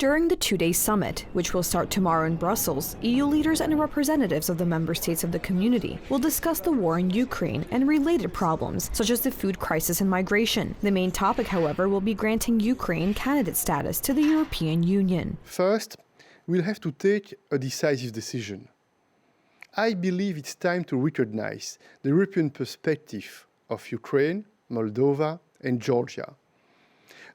During the two-day summit, which will start tomorrow in Brussels, EU leaders and representatives of the member states of the community will discuss the war in Ukraine and related problems, such as the food crisis and migration. The main topic, however, will be granting Ukraine candidate status to the European Union. First, we'll have to take a decisive decision. I believe it's time to recognize the European perspective of Ukraine, Moldova, and Georgia.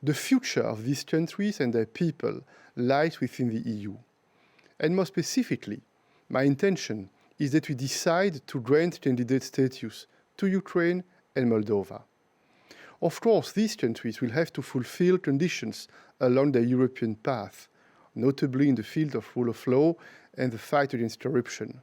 The future of these countries and their people lies within the EU. And more specifically, my intention is that we decide to grant candidate status to Ukraine and Moldova. Of course, these countries will have to fulfill conditions along their European path, notably in the field of rule of law and the fight against corruption.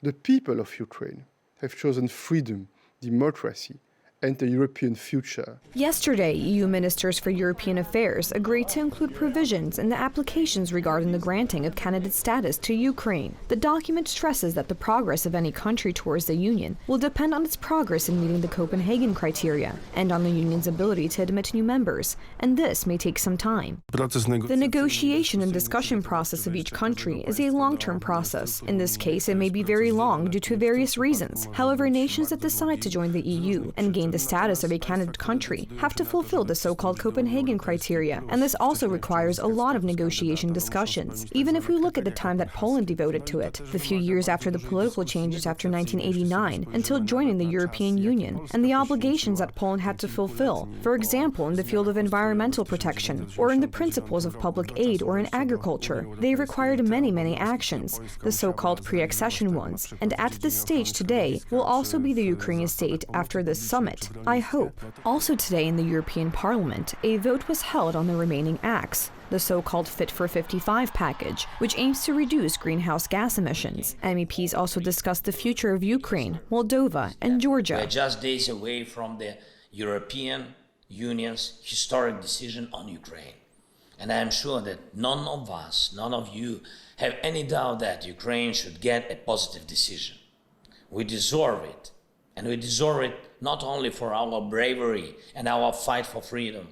The people of Ukraine have chosen freedom, democracy, and the European future. Yesterday, EU ministers for European affairs agreed to include provisions in the applications regarding the granting of candidate status to Ukraine. The document stresses that the progress of any country towards the Union will depend on its progress in meeting the Copenhagen criteria and on the Union's ability to admit new members, and this may take some time. The negotiation and discussion process of each country is a long-term process. In this case, it may be very long due to various reasons. However, nations that decide to join the EU and gain the status of a candidate country have to fulfill the so-called Copenhagen criteria, and this also requires a lot of negotiation discussions. Even if we look at the time that Poland devoted to it, the few years after the political changes after 1989 until joining the European Union, and the obligations that Poland had to fulfill, for example in the field of environmental protection, or in the principles of public aid or in agriculture, they required many actions, the so-called pre-accession ones, and at this stage today will also be the Ukrainian state after this summit, I hope. Also today in the European Parliament, a vote was held on the remaining acts, the so-called Fit for 55 package, which aims to reduce greenhouse gas emissions. MEPs also discussed the future of Ukraine, Moldova, and Georgia. We're just days away from the European Union's historic decision on Ukraine. And I am sure that none of us, none of you, have any doubt that Ukraine should get a positive decision. We deserve it. And we deserve it not only for our bravery and our fight for freedom.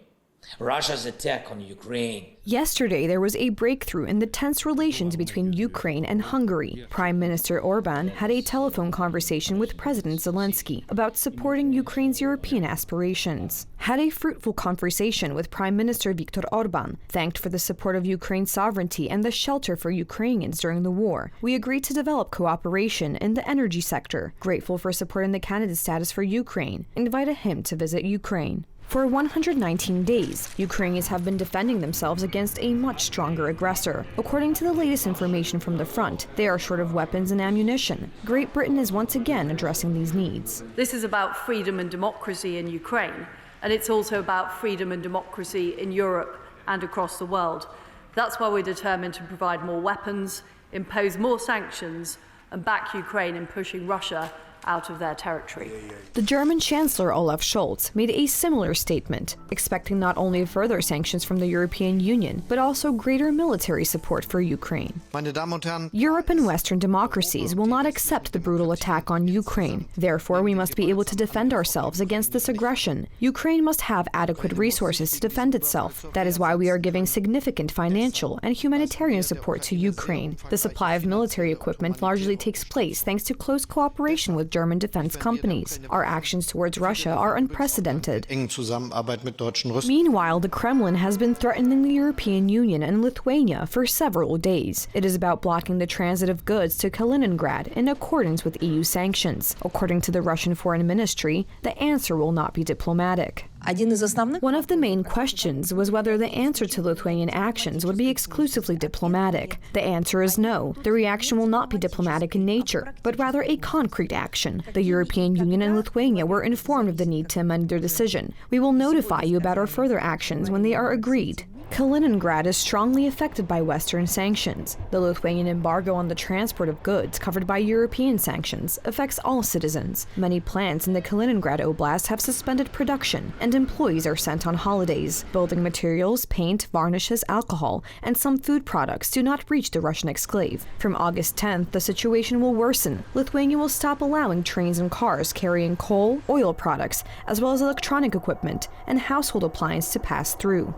Russia's attack on Ukraine. Yesterday, there was a breakthrough in the tense relations between Ukraine and Hungary. Prime Minister Orban had a telephone conversation with President Zelensky about supporting Ukraine's European aspirations. Had a fruitful conversation with Prime Minister Viktor Orban, thanked for the support of Ukraine's sovereignty and the shelter for Ukrainians during the war. We agreed to develop cooperation in the energy sector, grateful for supporting the candidate status for Ukraine, invited him to visit Ukraine. For 119 days, Ukrainians have been defending themselves against a much stronger aggressor. According to the latest information from the front, they are short of weapons and ammunition. Great Britain is once again addressing these needs. This is about freedom and democracy in Ukraine, and it's also about freedom and democracy in Europe and across the world. That's why we're determined to provide more weapons, impose more sanctions, and back Ukraine in pushing Russia out of their territory. The German Chancellor Olaf Scholz made a similar statement, expecting not only further sanctions from the European Union, but also greater military support for Ukraine. Europe and Western democracies will not accept the brutal attack on Ukraine. Therefore, we must be able to defend ourselves against this aggression. Ukraine must have adequate resources to defend itself. That is why we are giving significant financial and humanitarian support to Ukraine. The supply of military equipment largely takes place thanks to close cooperation with German defense companies. Our actions towards Russia are unprecedented. Meanwhile, the Kremlin has been threatening the European Union and Lithuania for several days. It is about blocking the transit of goods to Kaliningrad in accordance with EU sanctions. According to the Russian Foreign Ministry, the answer will not be diplomatic. One of the main questions was whether the answer to Lithuanian actions would be exclusively diplomatic. The answer is no. The reaction will not be diplomatic in nature, but rather a concrete action. The European Union and Lithuania were informed of the need to amend their decision. We will notify you about our further actions when they are agreed. Kaliningrad is strongly affected by Western sanctions. The Lithuanian embargo on the transport of goods covered by European sanctions affects all citizens. Many plants in the Kaliningrad Oblast have suspended production, and employees are sent on holidays. Building materials, paint, varnishes, alcohol, and some food products do not reach the Russian exclave. From August 10th, the situation will worsen. Lithuania will stop allowing trains and cars carrying coal, oil products, as well as electronic equipment and household appliances to pass through.